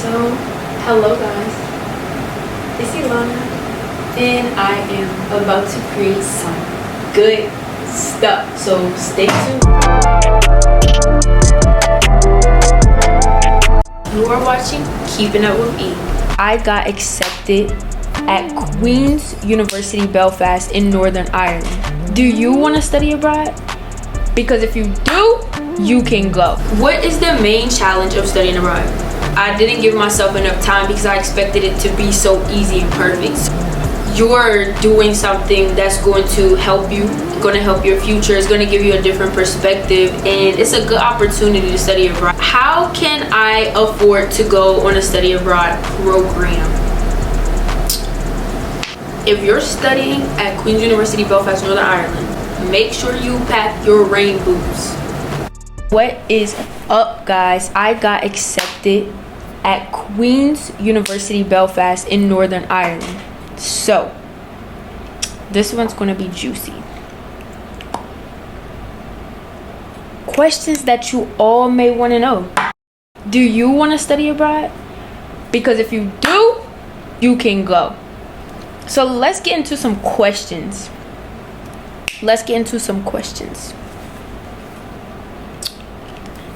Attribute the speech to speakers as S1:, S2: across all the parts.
S1: So, hello guys, it's Elana, and I am about to create some good stuff, so stay tuned. You are watching Keeping Up with E. I got accepted at Queen's University Belfast in Northern Ireland. Do you want to study abroad? Because if you do, you can go. What is the main challenge of studying abroad? I didn't give myself enough time because I expected it to be so easy and perfect. You're doing something that's going to help you, going to help your future, it's going to give you a different perspective, and it's a good opportunity to study abroad. How can I afford to go on a study abroad program? If you're studying at Queen's University Belfast, Northern Ireland, make sure you pack your rain boots. What is up, guys? I got accepted at Queen's University Belfast in Northern Ireland. So, this one's going to be juicy. Questions that you all may want to know. Do you want to study abroad? Because if you do, you can go. So, let's get into some questions.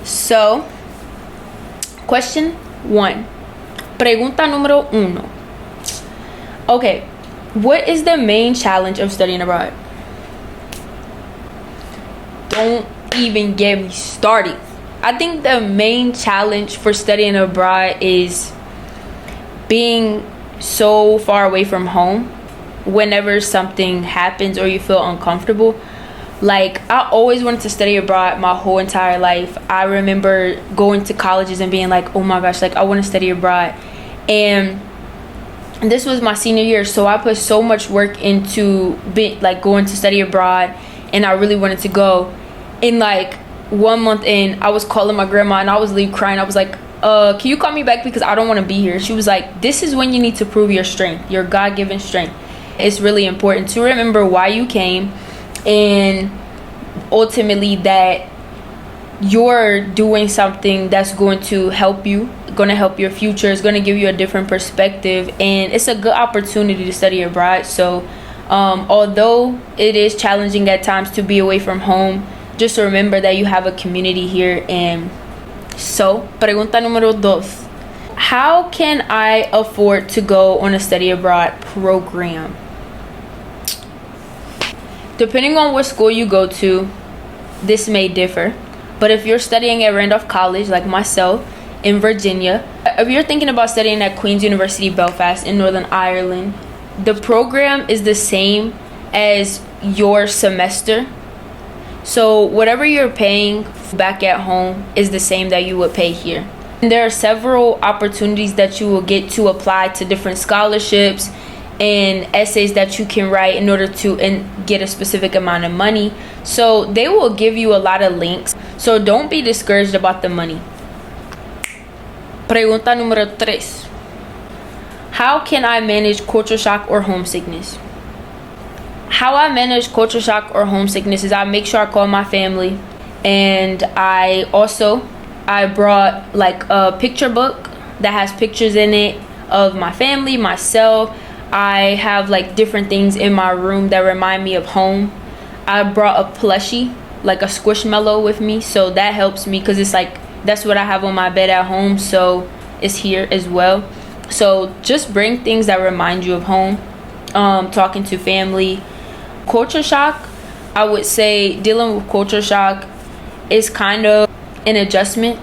S1: So, question 1. Pregunta número 1. Okay, what is the main challenge of studying abroad? Don't even get me started. I think the main challenge for studying abroad is being so far away from home whenever something happens or you feel uncomfortable. Like, I always wanted to study abroad my whole entire life. I remember going to colleges and being like, oh my gosh, like I want to study abroad. And this was my senior year, so I put so much work into going to study abroad, and I really wanted to go. And like 1 month in, I was calling my grandma and I was leave crying. I was like, can you call me back because I don't want to be here? She was like, this is when you need to prove your strength, your God-given strength. It's really important to remember why you came, and ultimately that you're doing something that's going to help you, going to help your future, it's going to give you a different perspective, and it's a good opportunity to study abroad. So although it is challenging at times to be away from home, just remember that you have a community here. And so, pregunta número 2. How can I afford to go on a study abroad program? Depending on what school you go to, this may differ. But if you're studying at Randolph College, like myself, in Virginia, if you're thinking about studying at Queen's University Belfast in Northern Ireland, the program is the same as your semester. So whatever you're paying back at home is the same that you would pay here. And there are several opportunities that you will get to apply to different scholarships and essays that you can write in order to get a specific amount of money. So they will give you a lot of links. So don't be discouraged about the money. Pregunta número 3. How can I manage culture shock or homesickness? How I manage culture shock or homesickness is I make sure I call my family, and I brought like a picture book that has pictures in it of my family, myself. I have like different things in my room that remind me of home. I brought a plushie, like a squishmallow with me, so that helps me because it's like that's what I have on my bed at home, so it's here as well. So just bring things that remind you of home. Talking to family. Culture shock, I would say dealing with culture shock is kind of an adjustment,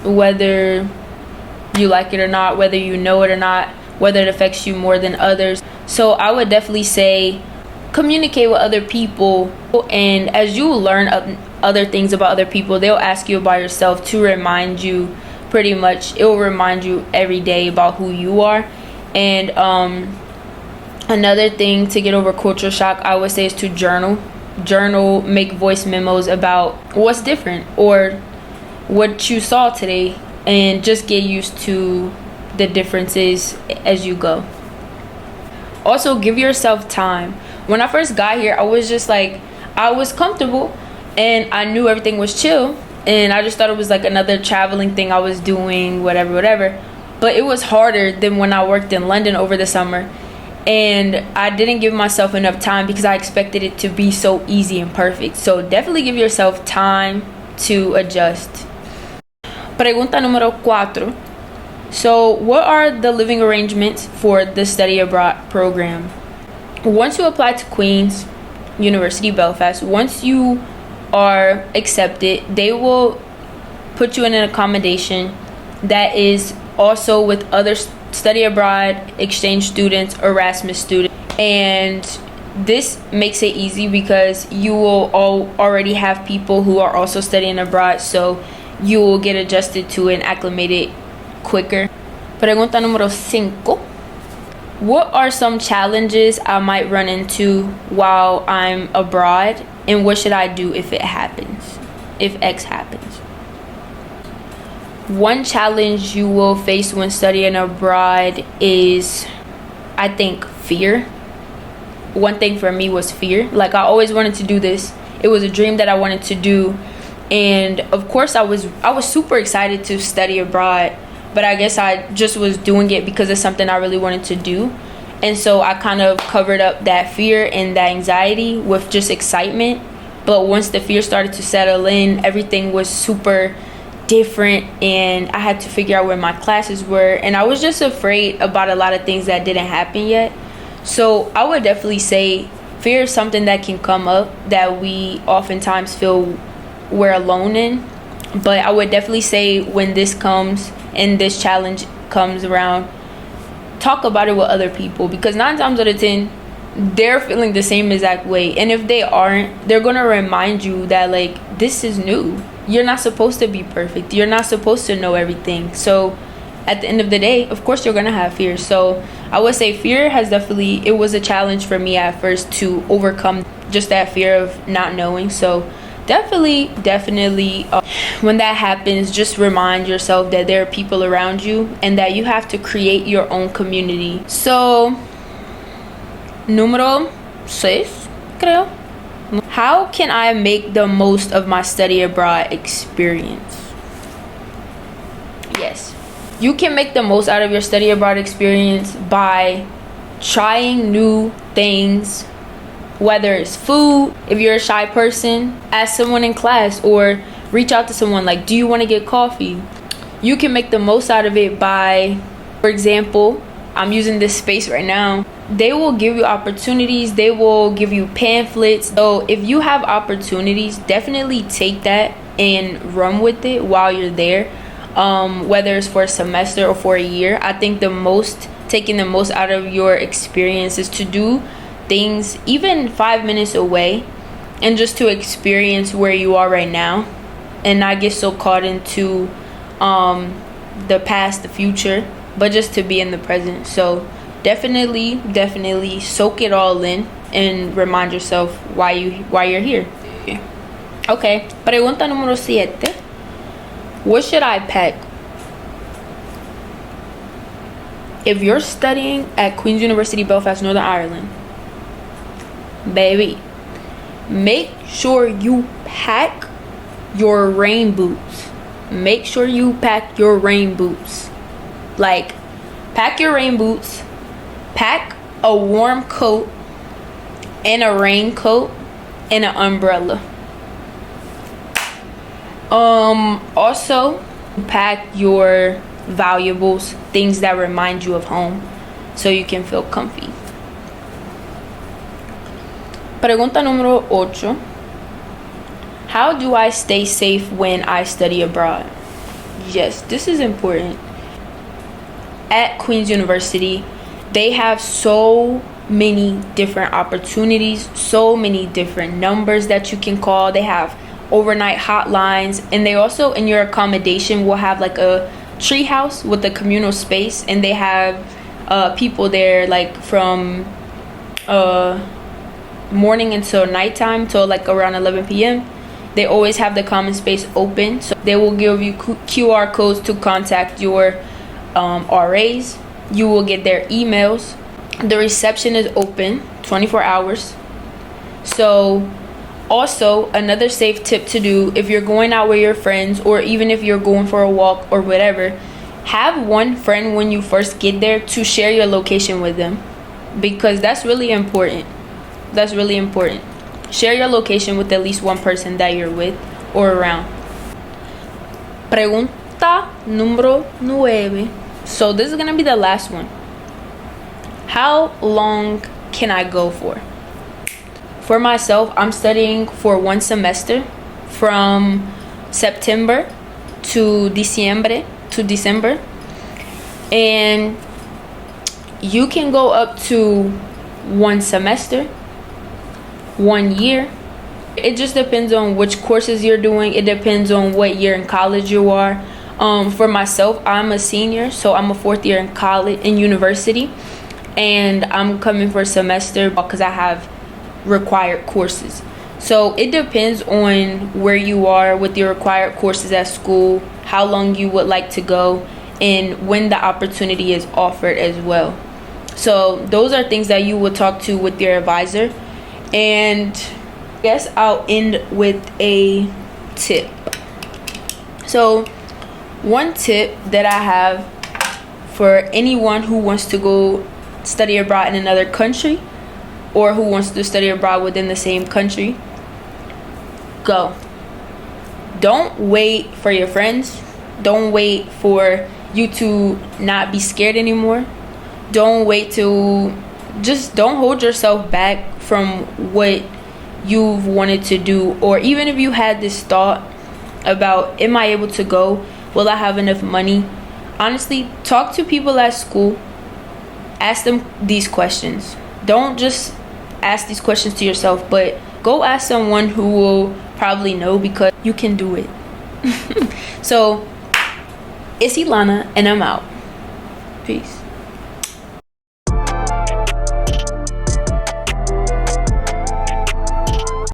S1: whether you like it or not, whether you know it or not, whether it affects you more than others. So I would definitely say communicate with other people, and as you learn other things about other people, they'll ask you about yourself to remind you. Pretty much it will remind you every day about who you are. And another thing to get over culture shock, I would say, is to journal, make voice memos about what's different or what you saw today, and just get used to the differences as you go. Also, give yourself time. When I first got here, I was just like, I was comfortable and I knew everything was chill, and I just thought it was like another traveling thing I was doing, whatever. But it was harder than when I worked in London over the summer, and I didn't give myself enough time because I expected it to be so easy and perfect. So definitely give yourself time to adjust. Pregunta número 4. So what are the living arrangements for the study abroad program? Once you apply to Queen's University Belfast, once you are accepted, they will put you in an accommodation that is also with other study abroad, exchange students, Erasmus students. And this makes it easy because you will already have people who are also studying abroad, so you will get adjusted to and acclimated quicker. Pregunta número 5. What are some challenges I might run into while I'm abroad, and what should I do if it happens? If X happens? One challenge you will face when studying abroad is, I think, fear. One thing for me was fear. Like, I always wanted to do this. It was a dream that I wanted to do, and of course I was super excited to study abroad, but I guess I just was doing it because it's something I really wanted to do. And so I kind of covered up that fear and that anxiety with just excitement. But once the fear started to settle in, everything was super different, and I had to figure out where my classes were, and I was just afraid about a lot of things that didn't happen yet. So I would definitely say fear is something that can come up that we oftentimes feel we're alone in. But I would definitely say when this comes and this challenge comes around, talk about it with other people, because 9 times out of 10 they're feeling the same exact way. And if they aren't, they're gonna remind you that, like, this is new. You're not supposed to be perfect. You're not supposed to know everything. So at the end of the day, of course you're gonna have fear. So I would say fear has definitely, it was a challenge for me at first to overcome just that fear of not knowing. So definitely when that happens, just remind yourself that there are people around you and that you have to create your own community. So número 6, creo. How can I make the most of my study abroad experience? Yes, you can make the most out of your study abroad experience by trying new things, whether it's food. If you're a shy person, ask someone in class or reach out to someone, like, do you want to get coffee? You can make the most out of it by, for example, I'm using this space right now. They will give you opportunities. They will give you pamphlets. So if you have opportunities, definitely take that and run with it while you're there. Whether it's for a semester or for a year, I think taking the most out of your experience is to do things even 5 minutes away, and just to experience where you are right now and not get so caught into the past, the future, but just to be in the present. So definitely soak it all in and remind yourself why you're here. Okay, pregunta número 7. What should I pack? If you're studying at Queen's University Belfast, Northern Ireland, baby, make sure you pack your rain boots. Make sure you pack your rain boots. Like, pack your rain boots, pack a warm coat and a raincoat and an umbrella. Also pack your valuables, things that remind you of home, so you can feel comfy. Pregunta número 8. How do I stay safe when I study abroad? Yes, this is important. At Queen's University, they have so many different opportunities, so many different numbers that you can call. They have overnight hotlines, and they also, in your accommodation, will have like a tree house with a communal space, and they have people there like from morning until nighttime, till like around 11 p.m. They always have the common space open, so they will give you QR codes to contact your RAs. You will get their emails. The reception is open 24 hours. So Also, another safe tip to do if you're going out with your friends, or even if you're going for a walk or whatever, have one friend when you first get there to share your location with them, because that's really important. That's really important. Share your location with at least one person that you're with or around. Pregunta número 9. So this is gonna be the last one. How long can I go for? For myself, I'm studying for 1 semester from September to December, and you can go up to 1 semester, 1 year. It just depends on which courses you're doing. It depends on what year in college you are. For myself, I'm a senior, so I'm a 4th year in college, in university, and I'm coming for a semester because I have required courses. So it depends on where you are with your required courses at school, how long you would like to go, and when the opportunity is offered as well. So those are things that you will talk to with your advisor. And I guess I'll end with a tip. So one tip that I have for anyone who wants to go study abroad in another country, or who wants to study abroad within the same country, go. Don't wait for your friends. Don't wait for you to not be scared anymore. Don't hold yourself back from what you've wanted to do. Or even if you had this thought about, am I able to go? Will I have enough money? Honestly, talk to people at school. Ask them these questions. Don't just ask these questions to yourself, but go ask someone who will probably know, because you can do it. So it's Elana, and I'm out. Peace.